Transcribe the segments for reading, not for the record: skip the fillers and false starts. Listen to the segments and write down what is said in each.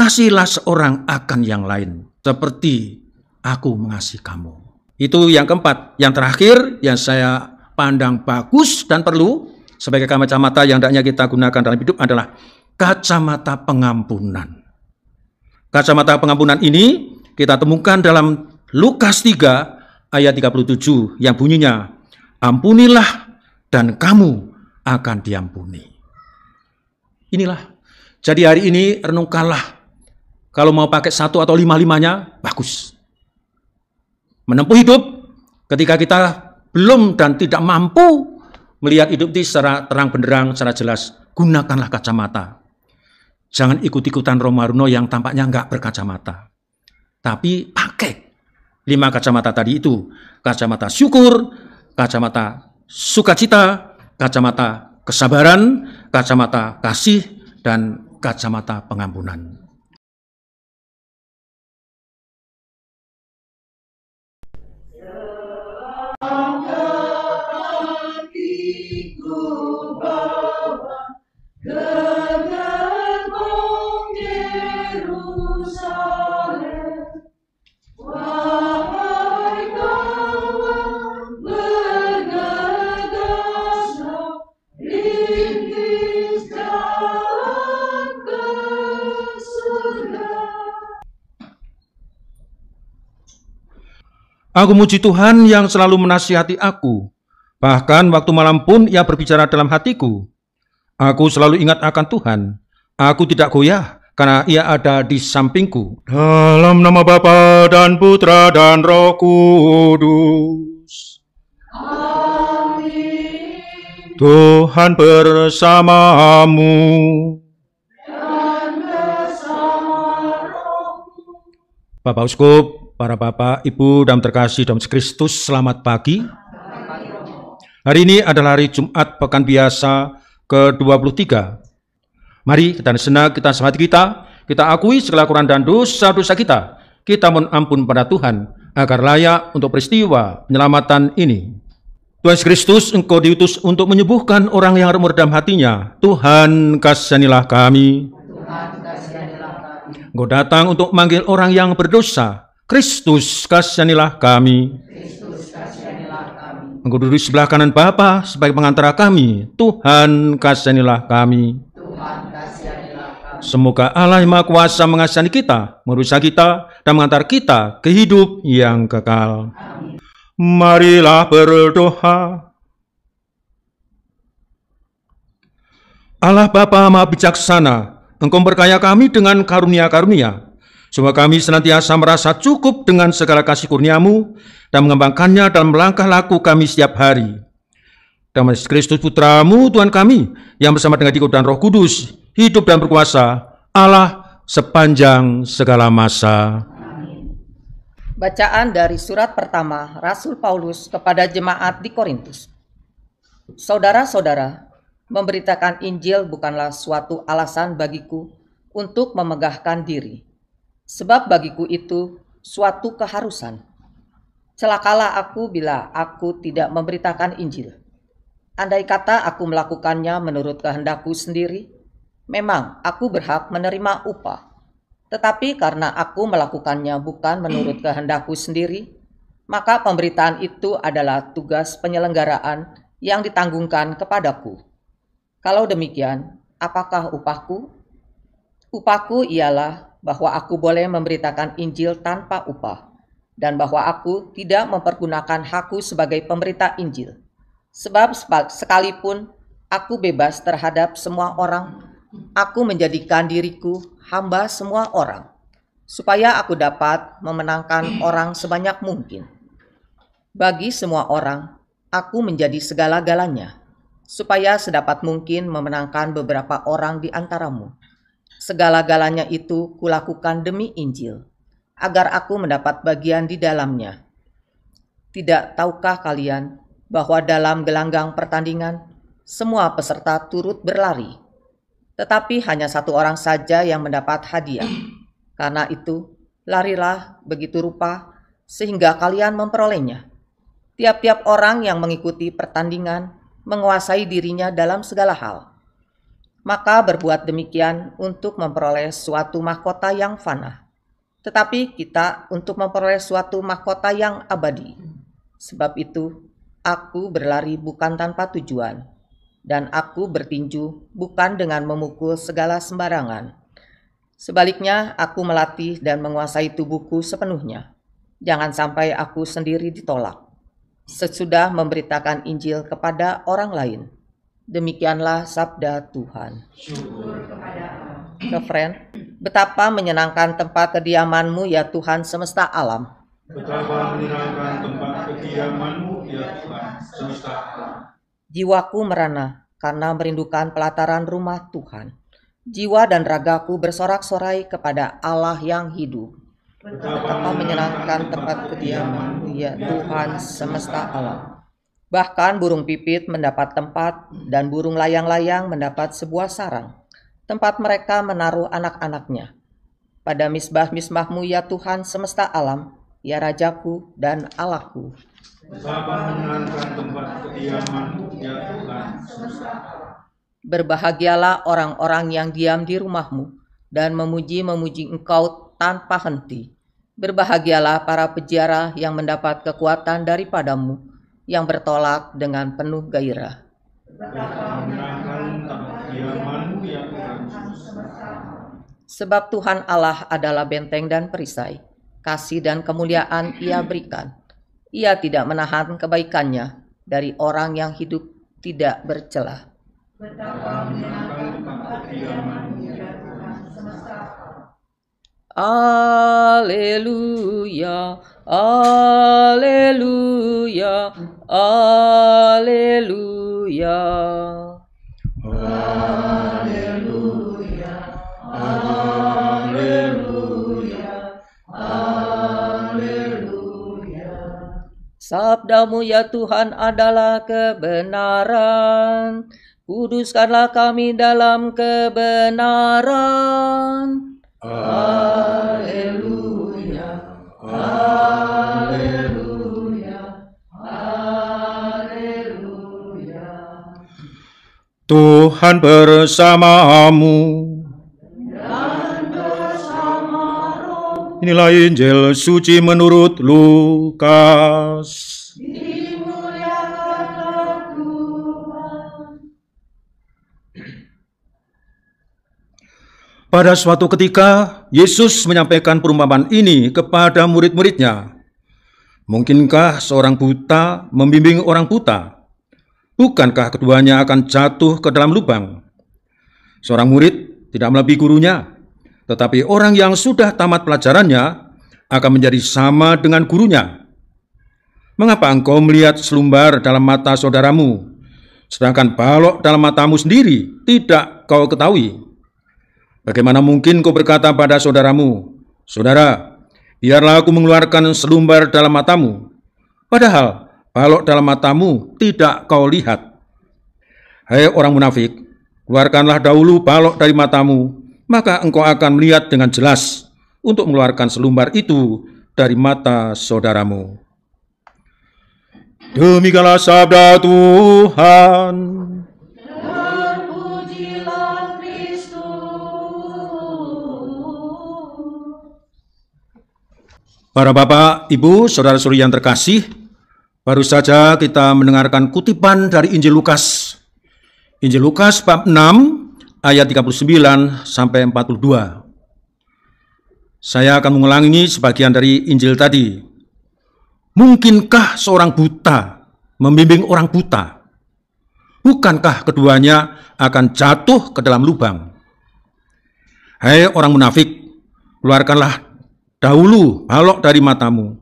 kasihilah seorang akan yang lain, seperti aku mengasihi kamu. Itu yang keempat. Yang terakhir yang saya pandang bagus dan perlu sebagai kacamata yang hendaknya kita gunakan dalam hidup adalah kacamata pengampunan. Kacamata pengampunan ini kita temukan dalam Lukas 3 ayat 37 yang bunyinya, ampunilah dan kamu akan diampuni. Inilah. Jadi hari ini renungkanlah. Kalau mau pakai 1 atau 5-5-nya, bagus. Menempuh hidup ketika kita belum dan tidak mampu melihat hidup ini secara terang benderang, secara jelas, gunakanlah kacamata. Jangan ikut-ikutan Romaruno yang tampaknya enggak berkacamata. Tapi pakai 5 kacamata tadi itu. Kacamata syukur, kacamata sukacita, kacamata kesabaran, kacamata kasih, dan kacamata pengampunan. Aku muji Tuhan yang selalu menasihati aku. Bahkan waktu malam pun Ia berbicara dalam hatiku. Aku selalu ingat akan Tuhan. Aku tidak goyah karena Ia ada di sampingku. Dalam nama Bapa dan Putra dan Roh Kudus. Amin. Tuhan bersamamu. Dan bersama rohmu. Bapak Uskup, para Bapak, Ibu, dan terkasih dalam Kristus, selamat pagi. Hari ini adalah hari Jumat Pekan Biasa ke-23. Mari kita sejenak, kita semangat kita akui segala kekurangan dan dosa-dosa kita. Kita mohon ampun pada Tuhan agar layak untuk peristiwa penyelamatan ini. Tuhan Yesus Kristus, Engkau diutus untuk menyembuhkan orang yang remuk dalam hatinya. Tuhan, kasihanilah kami. Engkau datang untuk memanggil orang yang berdosa. Kristus, kasihanilah kami. Engkau duduk di sebelah kanan Bapa sebagai pengantara kami. Tuhan, kasihanilah kami. Semoga Allah yang Maha Kuasa mengasihani kita, merusak kita, dan mengantar kita ke hidup yang kekal. Amin. Marilah berdoa. Allah Bapa Maha Bijaksana, Engkau berkaya kami dengan karunia-karunia. Semoga kami senantiasa merasa cukup dengan segala kasih kurnia-Mu dan mengembangkannya dalam langkah laku kami setiap hari. Dan Yesus Kristus Putra-Mu, Tuhan kami, yang bersama dengan Dikut dan Roh Kudus, hidup dan berkuasa, Allah sepanjang segala masa. Amin. Bacaan dari surat pertama Rasul Paulus kepada jemaat di Korintus. Saudara-saudara, memberitakan Injil bukanlah suatu alasan bagiku untuk memegahkan diri. Sebab bagiku itu suatu keharusan. Celakalah aku bila aku tidak memberitakan Injil. Andai kata aku melakukannya menurut kehendakku sendiri, memang aku berhak menerima upah. Tetapi karena aku melakukannya bukan menurut kehendakku sendiri, maka pemberitaan itu adalah tugas penyelenggaraan yang ditanggungkan kepadaku. Kalau demikian, apakah upahku? Upahku ialah bahwa aku boleh memberitakan Injil tanpa upah, dan bahwa aku tidak mempergunakan hakku sebagai pemberita Injil. Sebab sekalipun aku bebas terhadap semua orang, aku menjadikan diriku hamba semua orang, supaya aku dapat memenangkan orang sebanyak mungkin. Bagi semua orang, aku menjadi segala-galanya, supaya sedapat mungkin memenangkan beberapa orang di antaramu. Segala-galanya itu kulakukan demi Injil, agar aku mendapat bagian di dalamnya. Tidak tahukah kalian bahwa dalam gelanggang pertandingan, semua peserta turut berlari, tetapi hanya satu orang saja yang mendapat hadiah. Karena itu, larilah begitu rupa sehingga kalian memperolehnya. Tiap-tiap orang yang mengikuti pertandingan menguasai dirinya dalam segala hal. maka berbuat demikian untuk memperoleh suatu mahkota yang fana. Tetapi kita untuk memperoleh suatu mahkota yang abadi. Sebab itu, aku berlari bukan tanpa tujuan, dan aku bertinju bukan dengan memukul segala sembarangan. Sebaliknya, aku melatih dan menguasai tubuhku sepenuhnya. Jangan sampai aku sendiri ditolak. Sesudah memberitakan Injil kepada orang lain. Demikianlah sabda Tuhan. Refren, betapa menyenangkan tempat kediaman-Mu ya Tuhan semesta alam. Betapa menyenangkan tempat kediaman-Mu ya Tuhan semesta alam. Jiwaku merana karena merindukan pelataran rumah Tuhan. Jiwa dan ragaku bersorak-sorai kepada Allah yang hidup. Betapa menyenangkan tempat kediaman-Mu ya Tuhan semesta alam. Bahkan burung pipit mendapat tempat dan burung layang-layang mendapat sebuah sarang, tempat mereka menaruh anak-anaknya. Pada misbah-misbah-Mu ya Tuhan semesta alam, ya Rajaku dan Allahku. Betapa menyenangkan tempat kediaman-Mu ya Tuhan semesta alam. Berbahagialah orang-orang yang diam di rumah-Mu dan memuji-memuji Engkau tanpa henti. Berbahagialah para peziarah yang mendapat kekuatan daripada-Mu, yang bertolak dengan penuh gairah. Betapa menyenangkan tempat kediaman-Mu ya Tuhan semesta alam. Sebab Tuhan Allah adalah benteng dan perisai, kasih dan kemuliaan Ia berikan. Ia tidak menahan kebaikannya dari orang yang hidup tidak bercela. Betapa menyenangkan tempat kediaman-Mu ya Tuhan semesta alam. Alleluia, alleluia, alleluia. Haleluya, haleluya, haleluya. Sabda-Mu ya Tuhan adalah kebenaran. Kuduskanlah kami dalam kebenaran. Haleluya, haleluya, haleluya. Tuhan bersamamu. Inilah Injil suci menurut Lukas. Pada suatu ketika, Yesus menyampaikan perumpamaan ini kepada murid-muridnya. Mungkinkah seorang buta membimbing orang buta? Bukankah keduanya akan jatuh ke dalam lubang? Seorang murid tidak melebihi gurunya, tetapi orang yang sudah tamat pelajarannya akan menjadi sama dengan gurunya. Mengapa engkau melihat selumbar dalam mata saudaramu, sedangkan balok dalam matamu sendiri tidak kau ketahui? Bagaimana mungkin kau berkata pada saudaramu, "Saudara, biarlah aku mengeluarkan selumbar dalam matamu," padahal balok dalam matamu tidak kau lihat? Hai orang munafik, keluarkanlah dahulu balok dari matamu, maka engkau akan melihat dengan jelas untuk mengeluarkan selumbar itu dari mata saudaramu. Demikianlah sabda Tuhan. Para bapak, ibu, saudara-saudari yang terkasih, baru saja kita mendengarkan kutipan dari Injil Lukas. Injil Lukas bab 6 ayat 39 sampai 42. Saya akan mengulangi sebagian dari Injil tadi. Mungkinkah seorang buta membimbing orang buta? Bukankah keduanya akan jatuh ke dalam lubang? Hai orang munafik, keluarkanlah dahulu balok dari matamu,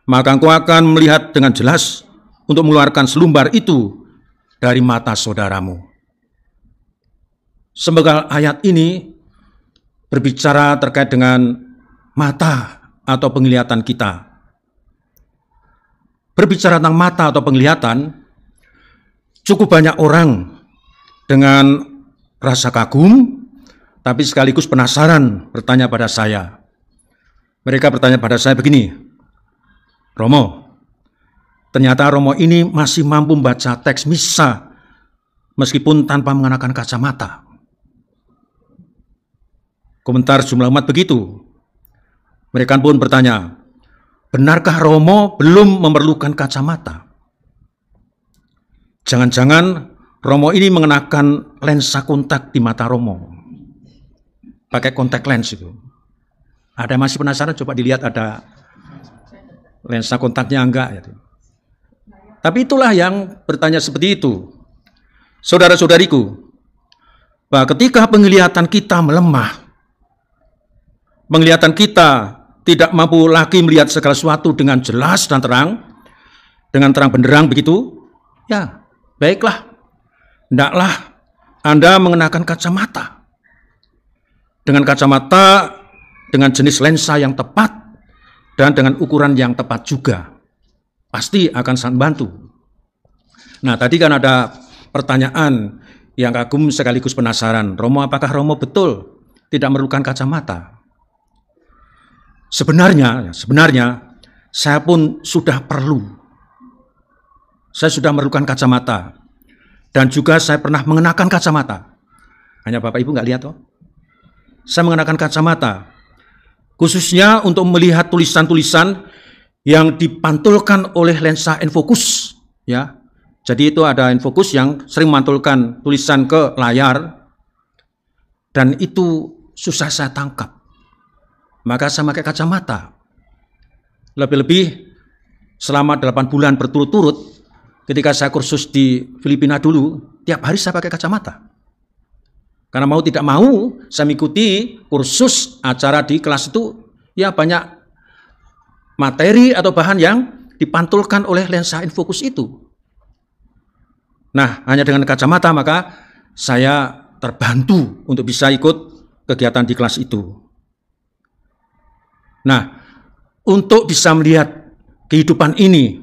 maka engkau akan melihat dengan jelas untuk mengeluarkan selumbar itu dari mata saudaramu. Semoga ayat ini berbicara terkait dengan mata atau penglihatan kita. Berbicara tentang mata atau penglihatan, cukup banyak orang dengan rasa kagum, tapi sekaligus penasaran bertanya pada saya. Mereka bertanya pada saya begini, "Romo, ternyata Romo ini masih mampu membaca teks misa meskipun tanpa mengenakan kacamata. Komentar jumlah umat begitu. Mereka pun bertanya, benarkah Romo belum memerlukan kacamata? Jangan-jangan Romo ini mengenakan lensa kontak di mata Romo. Pakai kontak lens itu. Ada masih penasaran? Coba dilihat ada lensa kontaknya enggak. Ya. Tapi itulah yang bertanya seperti itu. Saudara-saudariku, bahwa ketika penglihatan kita melemah, penglihatan kita tidak mampu lagi melihat segala sesuatu dengan jelas dan terang, dengan terang benderang begitu, ya baiklah, hendaklah Anda mengenakan kacamata. Dengan kacamata, dengan jenis lensa yang tepat, dan dengan ukuran yang tepat juga. Pasti akan sangat membantu. Nah, tadi kan ada pertanyaan yang kagum sekaligus penasaran. Romo, apakah Romo betul tidak memerlukan kacamata? Sebenarnya saya pun sudah perlu. Saya sudah memerlukan kacamata. Dan juga saya pernah mengenakan kacamata. Hanya Bapak Ibu nggak lihat toh? Saya mengenakan kacamata. Khususnya untuk melihat tulisan-tulisan yang dipantulkan oleh lensa infocus. Ya. Jadi itu ada infocus yang sering memantulkan tulisan ke layar. Dan itu susah saya tangkap. Maka saya pakai kacamata. Lebih-lebih selama 8 bulan berturut-turut, ketika saya kursus di Filipina dulu, tiap hari saya pakai kacamata. Karena mau tidak mau, saya mengikuti kursus acara di kelas itu, ya banyak materi atau bahan yang dipantulkan oleh lensa infocus itu. Nah, hanya dengan kacamata maka saya terbantu untuk bisa ikut kegiatan di kelas itu. Nah, untuk bisa melihat kehidupan ini,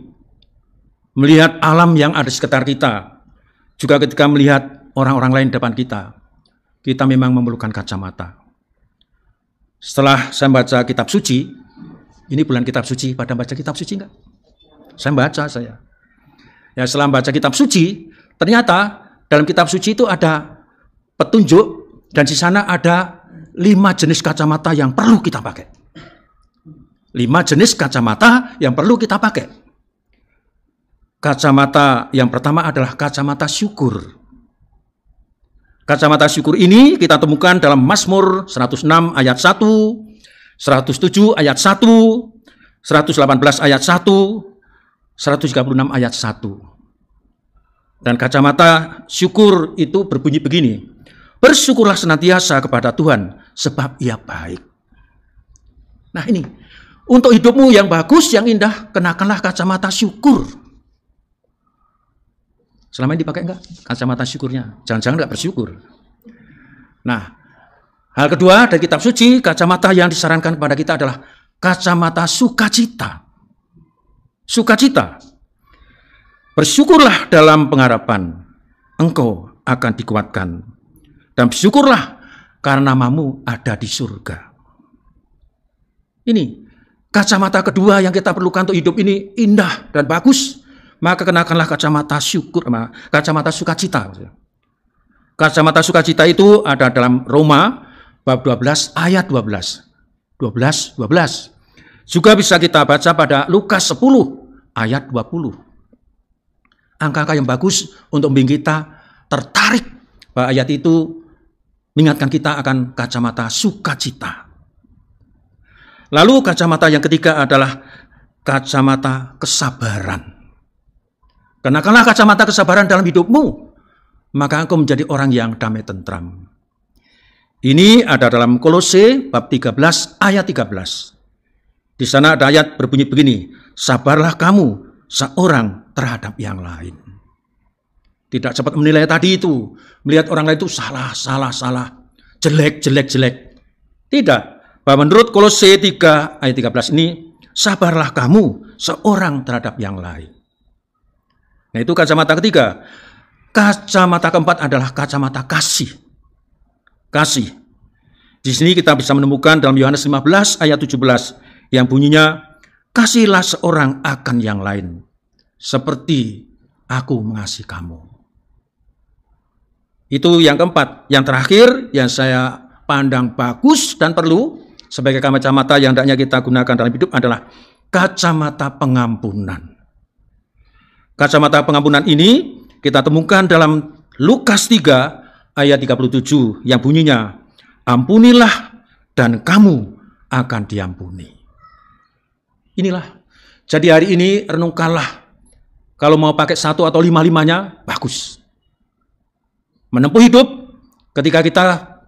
melihat alam yang ada di sekitar kita, juga ketika melihat orang-orang lain di depan kita memang memerlukan kacamata. Setelah saya baca kitab suci, ini bulan kitab suci, pada baca kitab suci enggak? Saya baca saya. Ya, setelah baca kitab suci, ternyata dalam kitab suci itu ada petunjuk dan di sana ada 5 jenis kacamata yang perlu kita pakai. 5 jenis kacamata yang perlu kita pakai. Kacamata yang pertama adalah kacamata syukur. Kacamata syukur ini kita temukan dalam Mazmur 106 ayat 1, 107 ayat 1, 118 ayat 1, 136 ayat 1. Dan kacamata syukur itu berbunyi begini. Bersyukurlah senantiasa kepada Tuhan sebab Ia baik. Nah ini, untuk hidupmu yang bagus, yang indah, kenakanlah kacamata syukur. Selama ini dipakai enggak kacamata syukurnya? Jangan-jangan enggak bersyukur. Nah, hal kedua dari kitab suci, kacamata yang disarankan kepada kita adalah kacamata sukacita. Sukacita. Bersyukurlah dalam pengharapan, engkau akan dikuatkan. Dan bersyukurlah karena namamu ada di surga. Ini kacamata kedua yang kita perlukan untuk hidup ini indah dan bagus. Maka kenakanlah kacamata syukur, kacamata sukacita. Kacamata sukacita itu ada dalam Roma bab 12 ayat 12. 12. Juga bisa kita baca pada Lukas 10 ayat 20. Angka-angka yang bagus untuk membuat kita tertarik bahwa ayat itu mengingatkan kita akan kacamata sukacita. Lalu kacamata yang ketiga adalah kacamata kesabaran. Kenakanlah kacamata kesabaran dalam hidupmu, maka engkau menjadi orang yang damai tentram. Ini ada dalam Kolose bab 13 ayat 13. Di sana ada ayat berbunyi begini, sabarlah kamu seorang terhadap yang lain. Tidak cepat menilai tadi itu, melihat orang lain itu salah, jelek. Tidak, bahwa menurut Kolose 3 ayat 13 ini, sabarlah kamu seorang terhadap yang lain. Nah itu kacamata ketiga. Kacamata keempat adalah kacamata kasih. Kasih. Di sini kita bisa menemukan dalam Yohanes 15 ayat 17 yang bunyinya, kasihlah seorang akan yang lain, seperti aku mengasihi kamu. Itu yang keempat. Yang terakhir yang saya pandang bagus dan perlu sebagai kacamata yang hendaknya kita gunakan dalam hidup adalah kacamata pengampunan. Kacamata pengampunan ini kita temukan dalam Lukas 3 ayat 37 yang bunyinya, ampunilah dan kamu akan diampuni. Inilah. Jadi hari ini renungkanlah. Kalau mau pakai 1 atau 5-5-nya, bagus. Menempuh hidup ketika kita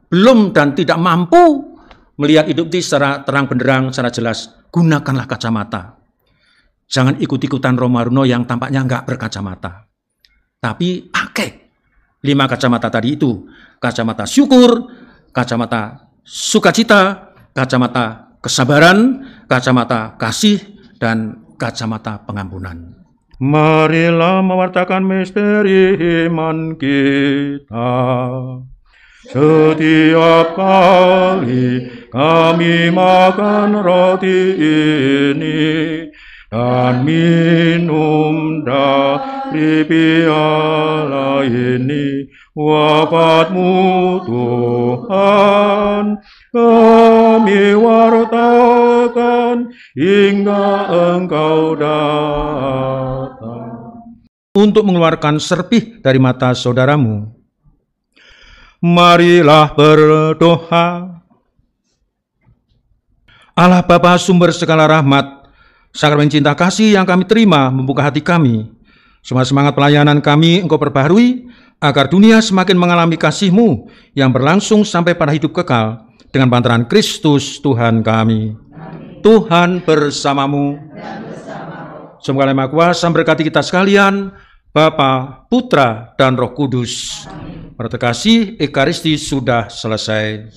belum dan tidak mampu melihat hidup ini secara terang benderang, secara jelas, gunakanlah kacamata. Jangan ikut-ikutan Romaruno yang tampaknya enggak berkacamata. Tapi pakai 5 kacamata tadi itu. Kacamata syukur, kacamata sukacita, kacamata kesabaran, kacamata kasih, dan kacamata pengampunan. Marilah mewartakan misteri iman kita. Setiap kali kami makan roti ini dan minum dari piala ini, wafat-Mu Tuhan kami wartakan hingga Engkau datang. Untuk mengeluarkan serpih dari mata saudaramu, marilah berdoa. Allah Bapa sumber segala rahmat, sakramen cinta kasih yang kami terima membuka hati kami. Semua semangat pelayanan kami Engkau perbaharui, agar dunia semakin mengalami kasih-Mu yang berlangsung sampai pada hidup kekal dengan pantaran Kristus Tuhan kami. Amin. Tuhan bersamamu. Semoga Allah Maha Kuasa memberkati kita sekalian, Bapa, Putra, dan Roh Kudus. Amin. Pada kasih Ekaristi sudah selesai.